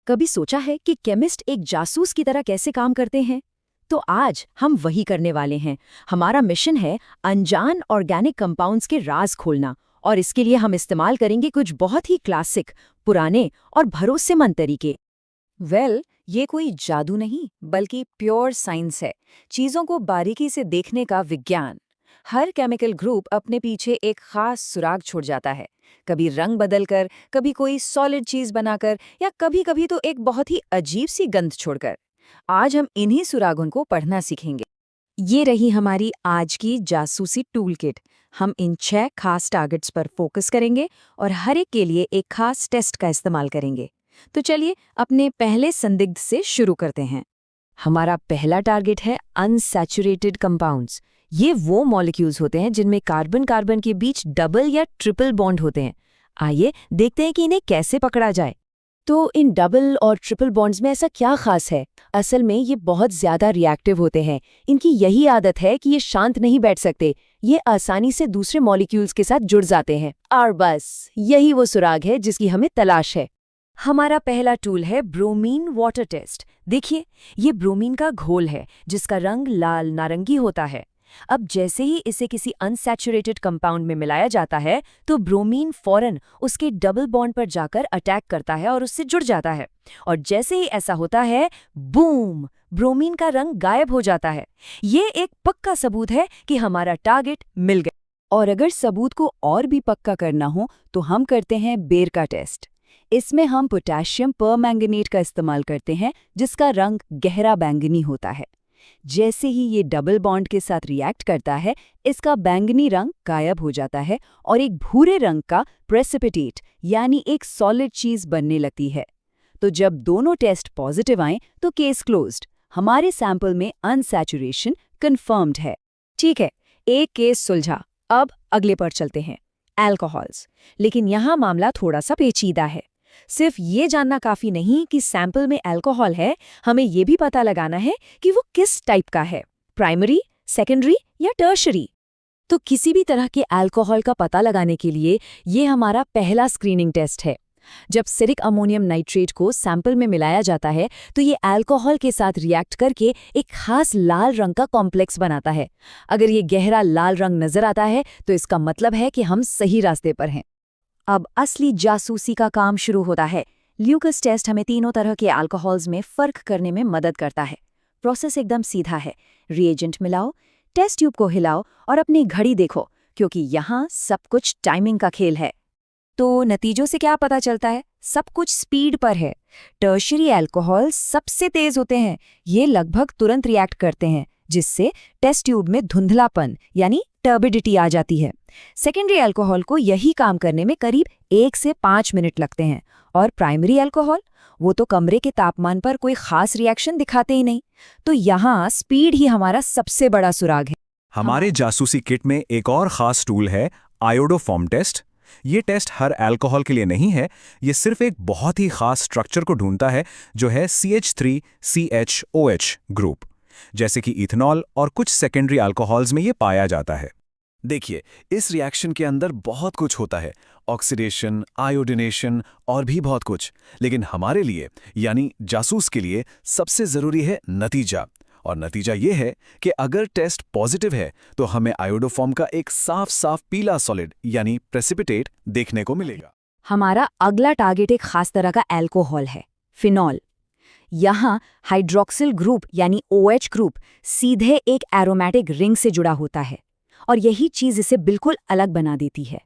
कभी सोचा है कि केमिस्ट एक जासूस की तरह कैसे काम करते हैं? तो आज हम वही करने वाले हैं। हमारा मिशन है अनजान ऑर्गेनिक कंपाउंड्स के राज खोलना, और इसके लिए हम इस्तेमाल करेंगे कुछ बहुत ही क्लासिक, पुराने और भरोसेमंद तरीके। ये कोई जादू नहीं बल्कि प्योर साइंस है। चीजों को बारीकी से देखने का विज्ञान। हर केमिकल ग्रुप अपने पीछे एक खास सुराग छोड़ जाता है, कभी रंग बदलकर, कभी कोई सॉलिड चीज बनाकर, या कभी कभी तो एक बहुत ही अजीब सी गंध छोड़कर। आज हम इन्हीं सुरागों को पढ़ना सीखेंगे। ये रही हमारी आज की जासूसी टूल किट। हम इन 6 खास टारगेट्स पर फोकस करेंगे और हर एक के लिए एक खास टेस्ट का इस्तेमाल करेंगे। तो चलिए अपने पहले संदिग्ध से शुरू करते हैं। हमारा पहला टारगेट है अनसैचुरेटेड कंपाउंड्स। ये वो मॉलिक्यूल्स होते हैं जिनमें कार्बन कार्बन के बीच डबल या ट्रिपल बॉन्ड होते हैं। आइए देखते हैं कि इन्हें कैसे पकड़ा जाए। तो इन डबल और ट्रिपल बॉन्ड्स में ऐसा क्या खास है? असल में ये बहुत ज्यादा रिएक्टिव होते हैं। इनकी यही आदत है कि ये शांत नहीं बैठ सकते, ये आसानी से दूसरे मॉलिक्यूल्स के साथ जुड़ जाते हैं। और बस यही वो सुराग है जिसकी हमें तलाश है। हमारा पहला टूल है ब्रोमीन वाटर टेस्ट। देखिए, ये ब्रोमीन का घोल है जिसका रंग लाल नारंगी होता है। अब जैसे ही इसे किसी अनसैचुरेटेड कंपाउंड में मिलाया जाता है तो ब्रोमीन फौरन उसके डबल बॉन्ड पर जाकर अटैक करता है और उससे जुड़ जाता है। और जैसे ही ऐसा होता है, बूम, ब्रोमीन का रंग गायब हो जाता है। ये एक पक्का सबूत है कि हमारा टारगेट मिल गया। और अगर सबूत को और भी पक्का करना हो तो हम करते हैं बेर का टेस्ट। इसमें हम पोटेशियम परमैंगनेट का इस्तेमाल करते हैं जिसका रंग गहरा बैंगनी होता है। जैसे ही ये डबल बॉन्ड के साथ रिएक्ट करता है, इसका बैंगनी रंग गायब हो जाता है और एक भूरे रंग का प्रेसिपिटेट यानी एक सॉलिड चीज बनने लगती है। तो जब दोनों टेस्ट पॉजिटिव आएं तो केस क्लोज्ड। हमारे सैंपल में अनसैचुरेशन कंफर्म्ड है। ठीक है, एक केस सुलझा। अब अगले पर चलते हैं, अल्कोहल्स। लेकिन यहाँ मामला थोड़ा सा पेचीदा है। सिर्फ ये जानना काफी नहीं कि सैंपल में अल्कोहल है, हमें ये भी पता लगाना है कि वो किस टाइप का है, प्राइमरी, सेकेंडरी या टर्शरी। तो किसी भी तरह के अल्कोहल का पता लगाने के लिए ये हमारा पहला स्क्रीनिंग टेस्ट है। जब सिरिक अमोनियम नाइट्रेट को सैंपल में मिलाया जाता है तो ये अल्कोहल के साथ रिएक्ट करके एक खास लाल रंग का कॉम्प्लेक्स बनाता है। अगर ये गहरा लाल रंग नजर आता है तो इसका मतलब है कि हम सही रास्ते पर हैं। अब असली जासूसी का काम शुरू होता है। ल्यूकस टेस्ट हमें तीनों तरह के अल्कोहल्स में फर्क करने में मदद करता है। प्रोसेस एकदम सीधा है। रिएजेंट मिलाओ, टेस्ट ट्यूब को हिलाओ और अपनी घड़ी देखो, क्योंकि यहाँ सब कुछ टाइमिंग का खेल है। तो नतीजों से क्या पता चलता है? सब कुछ स्पीड पर है। टर्शरी अल्कोहल सबसे तेज होते हैं। ये लगभग तुरंत रिएक्ट करते हैं, जिससे टेस्ट ट्यूब में धुंधलापन यानी टर्बिडिटी आ जाती है। सेकेंडरी अल्कोहल को यही काम करने में करीब 1 से 5 मिनट लगते हैं। और प्राइमरी अल्कोहल, वो तो कमरे के तापमान पर कोई खास रिएक्शन दिखाते ही नहीं। तो यहाँ स्पीड ही हमारा सबसे बड़ा सुराग है। हमारे जासूसी किट में एक और खास टूल है आयोडोफॉर्म टेस्ट। ये टेस्ट हर अल्कोहल के लिए नहीं है, ये सिर्फ एक बहुत ही खास स्ट्रक्चर को ढूंढता है जो है CH3CHOH ग्रुप। जैसे कि इथेनॉल और कुछ सेकेंडरी अल्कोहल्स में ये पाया जाता है। देखिए, इस रिएक्शन के अंदर बहुत कुछ होता है, ऑक्सीडेशन, आयोडिनेशन और भी बहुत कुछ। लेकिन हमारे लिए यानी जासूस के लिए सबसे जरूरी है नतीजा। और नतीजा ये है कि अगर टेस्ट पॉजिटिव है तो हमें आयोडोफॉर्म का एक साफ साफ पीला सॉलिड यानी प्रेसिपिटेट देखने को मिलेगा। हमारा अगला टारगेट एक खास तरह का अल्कोहल है, फिनॉल। यहाँ हाइड्रोक्सिल ग्रुप यानी OH ग्रुप सीधे एक एरोमेटिक रिंग से जुड़ा होता है और यही चीज इसे बिल्कुल अलग बना देती है।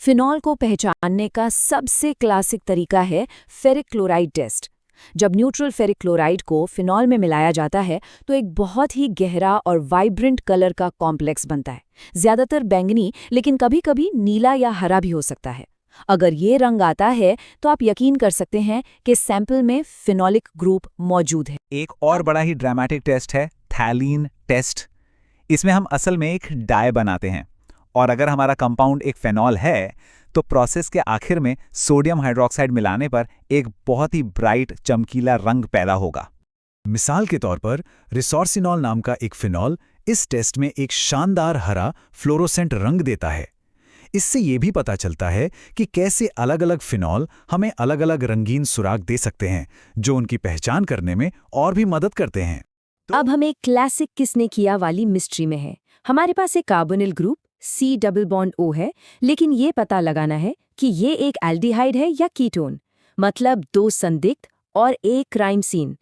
फिनॉल को पहचानने का सबसे क्लासिक तरीका है फेरिक क्लोराइड टेस्ट। जब न्यूट्रल फेरिक क्लोराइड को फिनॉल में मिलाया जाता है तो एक बहुत ही गहरा और वाइब्रेंट कलर का कॉम्प्लेक्स बनता है, ज्यादातर बैंगनी, लेकिन कभी-कभी नीला या हरा भी हो सकता है। अगर ये रंग आता है तो आप यकीन कर सकते हैं कि सैंपल में फिनोलिक ग्रुप मौजूद है। एक और बड़ा ही ड्रामेटिक टेस्ट है थैलीन टेस्ट। इसमें हम असल में एक डाई बनाते हैं, और अगर हमारा कंपाउंड एक फेनॉल है तो प्रोसेस के आखिर में सोडियम हाइड्रोक्साइड मिलाने पर एक बहुत ही ब्राइट चमकीला रंग पैदा होगा। मिसाल के तौर पर रिसोर्सिनॉल नाम का एक फिनॉल इस टेस्ट में एक शानदार हरा फ्लोरोसेंट रंग देता है। इससे ये भी पता चलता है कि कैसे अलग-अलग फिनॉल हमें अलग-अलग रंगीन सुराग दे सकते हैं, जो उनकी पहचान करने में और भी मदद करते हैं। अब हम एक क्लासिक किसने किया वाली मिस्ट्री में है। हमारे पास एक carbonyl group C double bond O है, लेकिन ये पता लगाना है कि ये एक एल्डिहाइड है या कीटोन, मतलब 2 संदिग्ध और एक क्राइम सीन।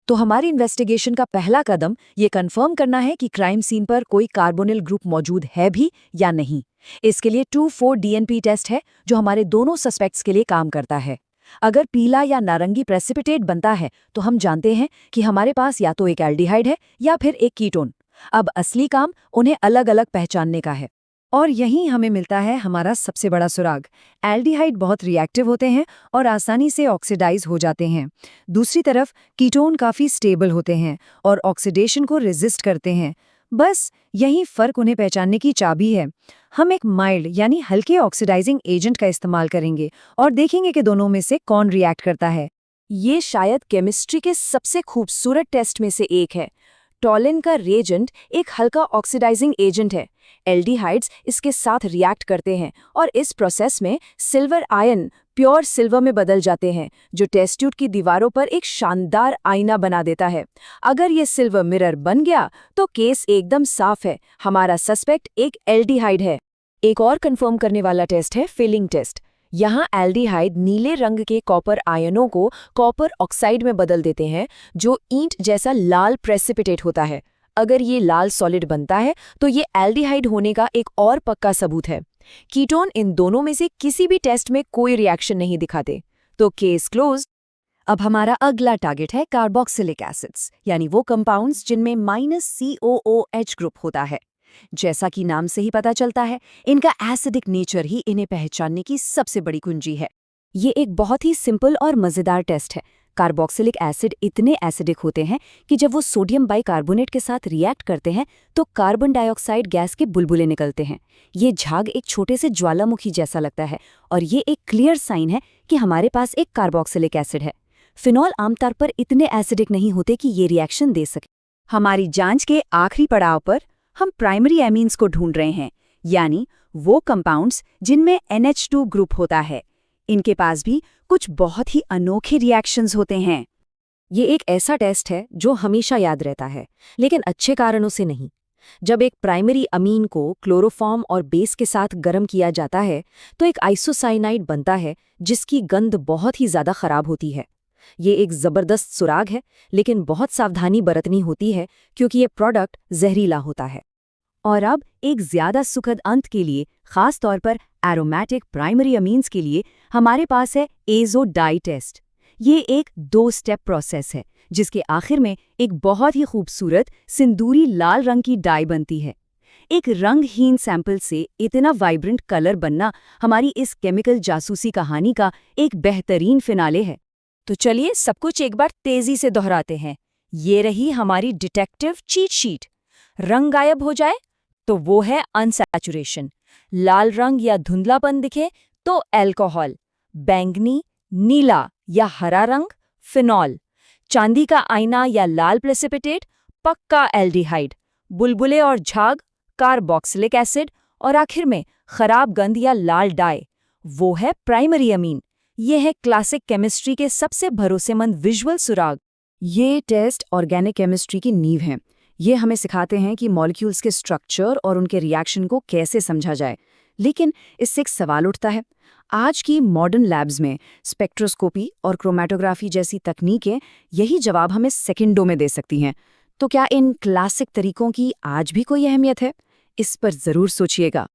तो हमारी इन्वेस्टिगेशन का पहला कदम ये कंफर्म करना है कि क्राइम सीन पर कोई कार्बोनिल ग्रुप मौजूद है भी या नहीं। इसके लिए 2,4-DNP टेस्ट है, जो हमारे दोनों सस्पेक्ट्स के लिए काम करता है। अगर पीला या नारंगी प्रेसिपिटेट बनता है तो हम जानते हैं कि हमारे पास या तो एक एल्डिहाइड है या फिर एक कीटोन। अब असली काम उन्हें अलग अलग पहचानने का है। और यहीं हमें मिलता है हमारा सबसे बड़ा सुराग। एल्डिहाइड बहुत रिएक्टिव होते हैं और आसानी से ऑक्सीडाइज हो जाते हैं। दूसरी तरफ कीटोन काफ़ी स्टेबल होते हैं और ऑक्सीडेशन को रेजिस्ट करते हैं। बस यही फ़र्क उन्हें पहचानने की चाबी है। हम एक माइल्ड यानी हल्के ऑक्सीडाइजिंग एजेंट का इस्तेमाल करेंगे और देखेंगे कि दोनों में से कौन रिएक्ट करता है। ये शायद केमिस्ट्री के सबसे खूबसूरत टेस्ट में से एक है। टॉलिन का रिएजेंट एक हल्का ऑक्सीडाइजिंग एजेंट है। एल्डिहाइड्स इसके साथ रिएक्ट करते हैं और इस प्रोसेस में सिल्वर आयन प्योर सिल्वर में बदल जाते हैं, जो टेस्ट ट्यूब की दीवारों पर एक शानदार आईना बना देता है। अगर ये सिल्वर मिरर बन गया तो केस एकदम साफ है, हमारा सस्पेक्ट एक एल्डिहाइड है। एक और कंफर्म करने वाला टेस्ट है फिलिंग टेस्ट। यहाँ एल्डिहाइड नीले रंग के कॉपर आयनों को कॉपर ऑक्साइड में बदल देते हैं, जो ईंट जैसा लाल प्रेसिपिटेट होता है। अगर ये लाल सॉलिड बनता है तो ये एल्डिहाइड होने का एक और पक्का सबूत है। कीटोन इन दोनों में से किसी भी टेस्ट में कोई रिएक्शन नहीं दिखाते, तो केस क्लोज। अब हमारा अगला टारगेट है कार्बोक्सिलिक एसिड्स, यानी वो कंपाउंड्स जिनमें -COOH ग्रुप होता है। जैसा कि नाम से ही पता चलता है, इनका एसिडिक नेचर ही इन्हें पहचानने की सबसे बड़ी कुंजी है। ये एक बहुत ही सिंपल और मज़ेदार टेस्ट है। कार्बोक्सिलिक एसिड इतने एसिडिक होते हैं कि जब वो सोडियम बाइकार्बोनेट के साथ रिएक्ट करते हैं तो कार्बन डाइऑक्साइड गैस के बुलबुले निकलते हैं। ये झाग एक छोटे से ज्वालामुखी जैसा लगता है और ये एक क्लियर साइन है कि हमारे पास एक कार्बोक्सिलिक एसिड है। फिनॉल आमतौर पर इतने एसिडिक नहीं होते कि ये रिएक्शन दे सके। हमारी जांच के आखिरी पड़ाव पर हम प्राइमरी एमीन्स को ढूंढ रहे हैं, यानी वो कंपाउंड्स जिनमें NH2 ग्रुप होता है। इनके पास भी कुछ बहुत ही अनोखे रिएक्शंस होते हैं। ये एक ऐसा टेस्ट है जो हमेशा याद रहता है, लेकिन अच्छे कारणों से नहीं। जब एक प्राइमरी अमीन को क्लोरोफॉर्म और बेस के साथ गर्म किया जाता है तो एक आइसोसाइनाइड बनता है जिसकी गंध बहुत ही ज़्यादा खराब होती है। ये एक ज़बरदस्त सुराग है, लेकिन बहुत सावधानी बरतनी होती है क्योंकि ये प्रोडक्ट जहरीला होता है। और अब एक ज़्यादा सुखद अंत के लिए, ख़ास तौर पर एरोमेटिक प्राइमरी अमीन्स के लिए, हमारे पास है एज़ो डाई टेस्ट। ये एक 2 स्टेप प्रोसेस है जिसके आखिर में एक बहुत ही खूबसूरत सिंदूरी लाल रंग की डाई बनती है। एक रंगहीन सैंपल से इतना वाइब्रेंट कलर बनना हमारी इस केमिकल जासूसी कहानी का एक बेहतरीन फिनाले है। तो चलिए सब कुछ एक बार तेजी से दोहराते हैं। ये रही हमारी डिटेक्टिव चीट शीट। रंग गायब हो जाए तो वो है अनसैचुरेशन, लाल रंग या धुंधलापन दिखे तो अल्कोहल, बैंगनी, नीला या हरा रंग फिनॉल, चांदी का आईना या लाल प्रेसिपिटेट पक्का एल्डिहाइड, बुलबुले और झाग कार्बोक्सिलिक एसिड, और आखिर में खराब गंध या लाल डाई, वो है प्राइमरी अमीन। ये है क्लासिक केमिस्ट्री के सबसे भरोसेमंद विजुअल सुराग। ये टेस्ट ऑर्गेनिक केमिस्ट्री की नींव हैं। ये हमें सिखाते हैं कि मॉलिक्यूल्स के स्ट्रक्चर और उनके रिएक्शन को कैसे समझा जाए। लेकिन इससे एक सवाल उठता है, आज की मॉडर्न लैब्स में स्पेक्ट्रोस्कोपी और क्रोमैटोग्राफी जैसी तकनीकें यही जवाब हमें सेकंडों में दे सकती हैं। तो क्या इन क्लासिक तरीकों की आज भी कोई अहमियत है? इस पर ज़रूर सोचिएगा।